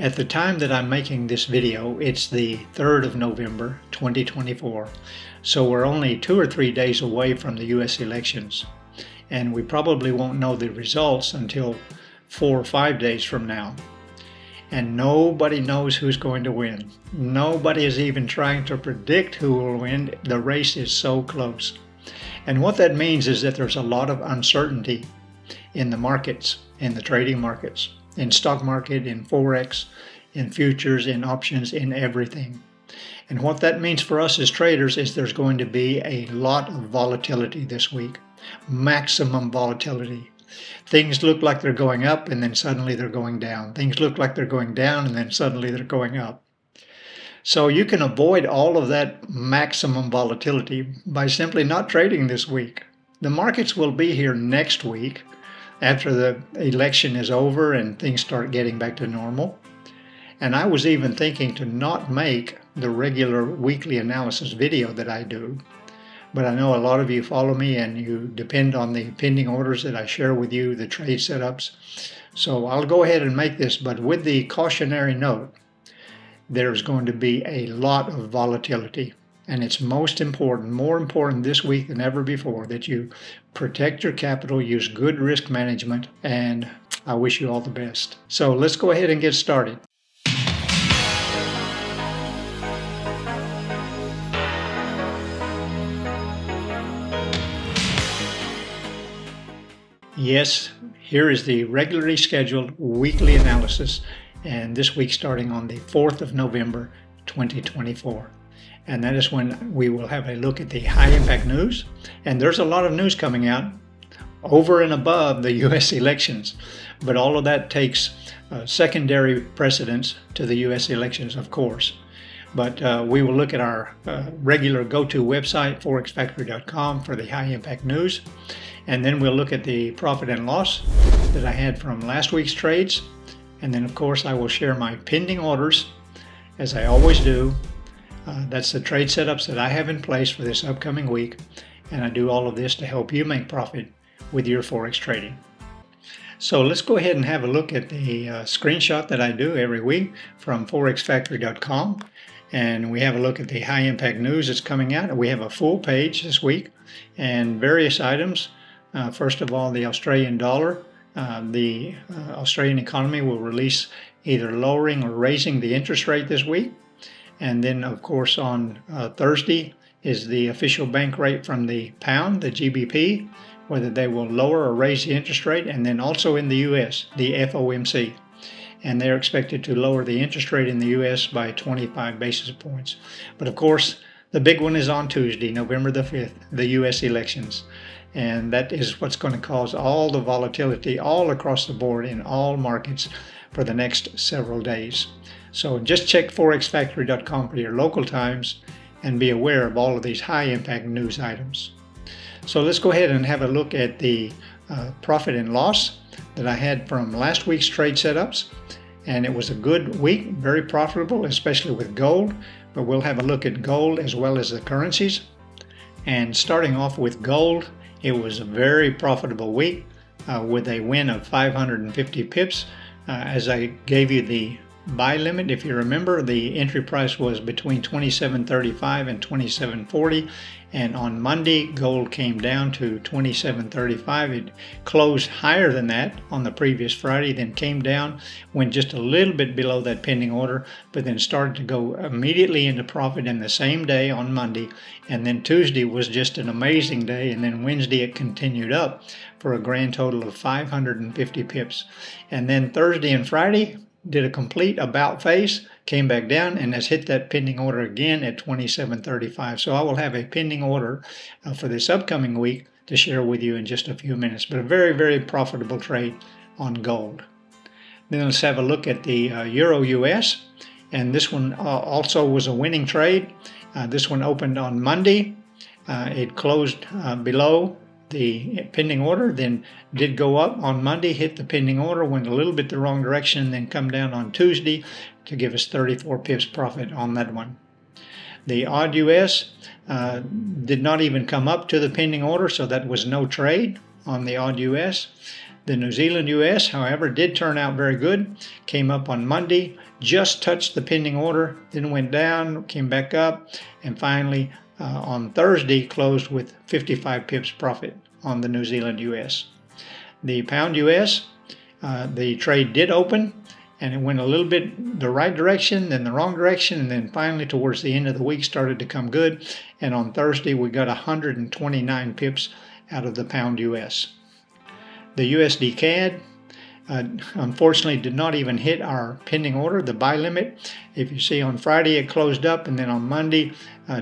At the time that I'm making this video, it's the 3rd of November 2024, so we're only 2 or 3 days away from the US elections, and we probably won't know the results until 4 or 5 days from now. And nobody knows who's going to win. Nobody is even trying to predict who will win. The race is so close. And what that means is that there's a lot of uncertainty in the markets, in the trading markets, in stock market, in Forex, in futures, in options, in everything. And what that means for us as traders is there's going to be a lot of volatility this week, maximum volatility. Things look like they're going up and then suddenly they're going down. Things look like they're going down and then suddenly they're going up. So you can avoid all of that maximum volatility by simply not trading this week. The markets will be here next week after the election is over and things start getting back to normal. And I was even thinking to not make the regular weekly analysis video that I do. But I know a lot of you follow me and you depend on the pending orders that I share with you, the trade setups. So I'll go ahead and make this, but with the cautionary note, there's going to be a lot of volatility. And it's most important, more important this week than ever before, that you protect your capital, use good risk management, and I wish you all the best. So let's go ahead and get started. Yes, here is the regularly scheduled weekly analysis, and this week starting on the 4th of November 2024. And that is when we will have a look at the high impact news. And there's a lot of news coming out over and above the US elections, but all of that takes secondary precedence to the US elections, of course. But we will look at our regular go-to website, forexfactory.com, for the high impact news. And then we'll look at the profit and loss that I had from last week's trades. And then, of course, I will share my pending orders, as I always do. That's the trade setups that I have in place for this upcoming week. And I do all of this to help you make profit with your Forex trading. So let's go ahead and have a look at the screenshot that I do every week from forexfactory.com. And we have a look at the high impact news that's coming out. We have a full page this week and various items. First of all, the Australian dollar. The Australian economy will release either lowering or raising the interest rate this week. And then, of course, on Thursday is the official bank rate from the pound, the GBP, whether they will lower or raise the interest rate. And then also in the US, the FOMC. And they're expected to lower the interest rate in the US by 25 basis points. But of course, the big one is on Tuesday, November the 5th, the US elections. And that is what's going to cause all the volatility all across the board in all markets for the next several days. So just check forexfactory.com for your local times and be aware of all of these high impact news items. So let's go ahead and have a look at the profit and loss that I had from last week's trade setups. And it was a good week, very profitable, especially with gold. But we'll have a look at gold as well as the currencies. And starting off with gold, it was a very profitable week with a win of 550 pips. As I gave you the buy limit, if you remember, the entry price was between 27.35 and 27.40, and on Monday gold came down to 27.35. It closed higher than that on the previous Friday, then came down, went just a little bit below that pending order, but then started to go immediately into profit in the same day on Monday. And then Tuesday was just an amazing day, and then Wednesday it continued up for a grand total of 550 pips. And then Thursday and Friday did a complete about face, came back down, and has hit that pending order again at 27.35. So I will have a pending order for this upcoming week to share with you in just a few minutes. But a very, very profitable trade on gold. Then let's have a look at the Euro US. And this one also was a winning trade. This one opened on Monday. It closed below the pending order, then did go up on Monday, hit the pending order, went a little bit the wrong direction, then come down on Tuesday to give us 34 pips profit on that one. The odd US did not even come up to the pending order, so that was no trade on the odd US. The New Zealand US, however, did turn out very good. Came up on Monday, just touched the pending order, then went down, came back up, and finally on Thursday closed with 55 pips profit on the New Zealand US. The pound US, the trade did open, and it went a little bit the right direction, then the wrong direction, and then finally towards the end of the week started to come good. And on Thursday we got 129 pips out of the pound US. The USD CAD unfortunately did not even hit our pending order, the buy limit. If you see on Friday it closed up, and then on Monday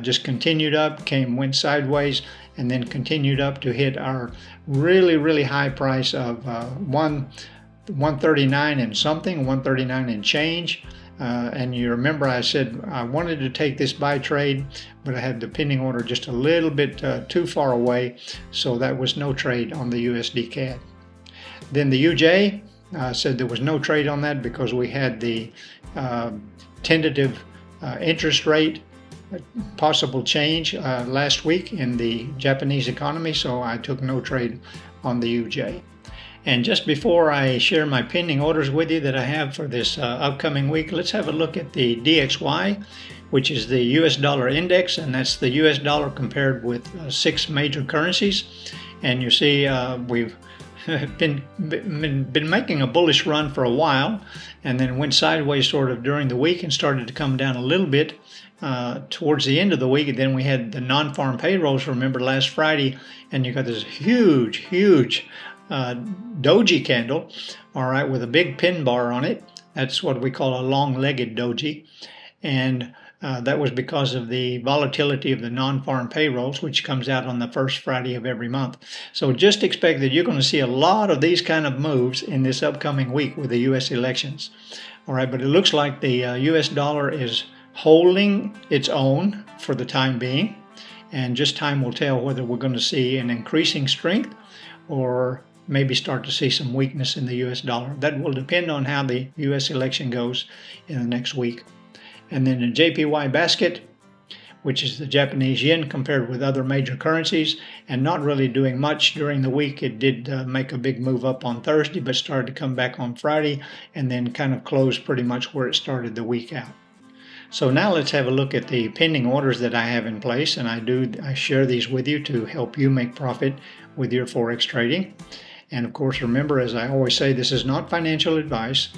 just continued up, went sideways, and then continued up to hit our really high price of 139 and something, 139 and change. And you remember I said I wanted to take this buy trade, but I had the pending order just a little bit too far away, so that was no trade on the USD CAD. Then the UJ said there was no trade on that because we had the tentative interest rate possible change last week in the Japanese economy, so I took no trade on the UJ. And just before I share my pending orders with you that I have for this upcoming week, let's have a look at the DXY, which is the US dollar index, and that's the US dollar compared with 6 major currencies. And you see we've been making a bullish run for a while, and then went sideways sort of during the week and started to come down a little bit towards the end of the week. And then we had the non-farm payrolls, remember, last Friday, and you got this huge doji candle, all right, with a big pin bar on it. That's what we call a long-legged doji, and that was because of the volatility of the non-farm payrolls, which comes out on the first Friday of every month. So just expect that you're going to see a lot of these kind of moves in this upcoming week with the U.S. elections. All right, but it looks like the U.S. dollar is holding its own for the time being, and just time will tell whether we're going to see an increasing strength or maybe start to see some weakness in the U.S. dollar. That will depend on how the U.S. election goes in the next week. And then the JPY basket, which is the Japanese yen compared with other major currencies, and not really doing much during the week. It did make a big move up on Thursday, but started to come back on Friday, and then kind of closed pretty much where it started the week out. So now let's have a look at the pending orders that I have in place, and I share these with you to help you make profit with your Forex trading. And of course, remember, as I always say, this is not financial advice.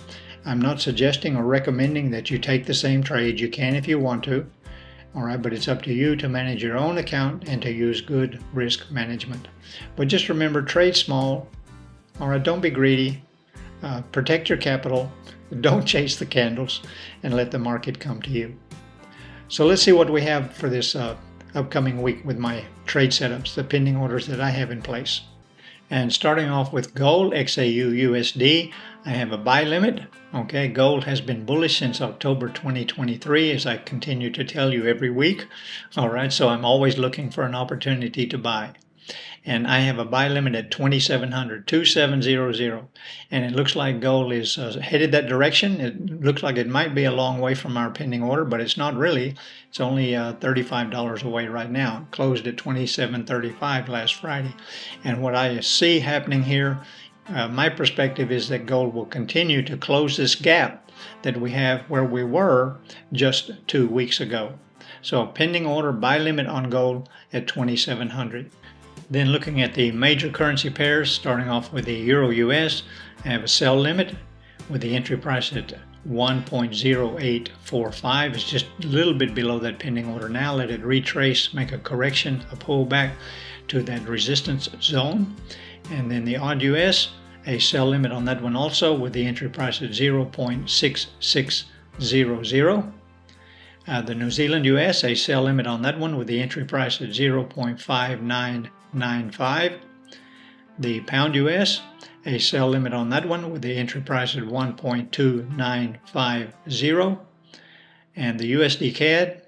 I'm not suggesting or recommending that you take the same trade. You can if you want to, all right, but it's up to you to manage your own account and to use good risk management. But just remember, trade small, all right, don't be greedy, protect your capital, don't chase the candles, and let the market come to you. So let's see what we have for this upcoming week with my trade setups, the pending orders that I have in place. And starting off with gold, XAU USD, I have a buy limit. Okay, gold has been bullish since October 2023, as I continue to tell you every week. All right, so I'm always looking for an opportunity to buy. And I have a buy limit at 2,700, 2,700. And it looks like gold is headed that direction. It looks like it might be a long way from our pending order, but it's not really. It's only $35 away right now. It closed at 27.35 last Friday. And what I see happening here, my perspective is that gold will continue to close this gap that we have where we were just 2 weeks ago. So a pending order buy limit on gold at 2,700. Then looking at the major currency pairs, starting off with the Euro US, I have a sell limit with the entry price at 1.0845. It's just a little bit below that pending order now. Let it retrace, make a correction, a pullback to that resistance zone. And then the AUD US, a sell limit on that one also with the entry price at 0.6600. The New Zealand US, a sell limit on that one with the entry price at 0.5995. The pound US, a sell limit on that one with the entry price at 1.2950. And the USD CAD,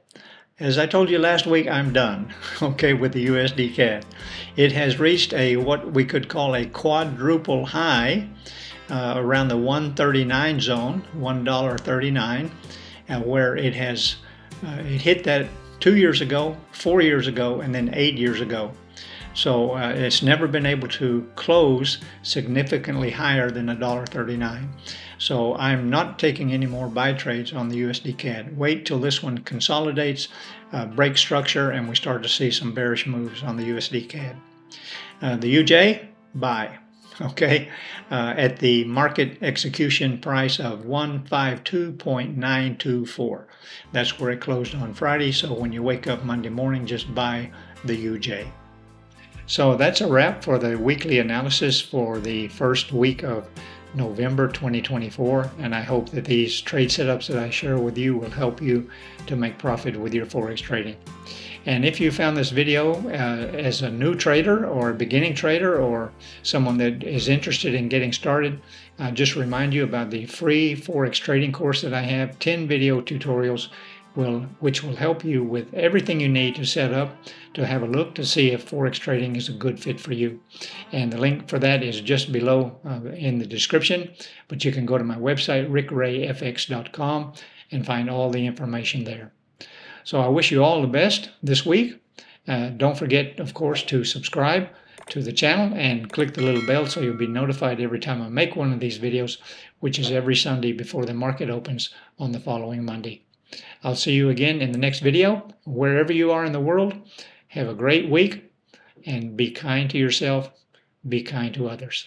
as I told you last week, I'm done, okay, with the USD CAD. It has reached a what we could call a quadruple high around the 139 zone, $1.39, where it has it hit that 2 years ago, 4 years ago, and then 8 years ago. So it's never been able to close significantly higher than $1.39. So I'm not taking any more buy trades on the USD CAD. Wait till this one consolidates, breaks structure, and we start to see some bearish moves on the USD CAD. The UJ, buy. Okay, at the market execution price of 152.924. That's where it closed on Friday. So when you wake up Monday morning, just buy the UJ. So that's a wrap for the weekly analysis for the first week of November 2024, and I hope that these trade setups that I share with you will help you to make profit with your Forex trading. And if you found this video as a new trader or a beginning trader or someone that is interested in getting started, just remind you about the free Forex trading course that I have, 10 video tutorials which will help you with everything you need to set up to have a look to see if Forex trading is a good fit for you. And the link for that is just below in the description, but you can go to my website, rickrayfx.com, and find all the information there. So I wish you all the best this week. Don't forget, of course, to subscribe to the channel and click the little bell so you'll be notified every time I make one of these videos, which is every Sunday before the market opens on the following Monday. I'll see you again in the next video. Wherever you are in the world, have a great week and be kind to yourself, be kind to others.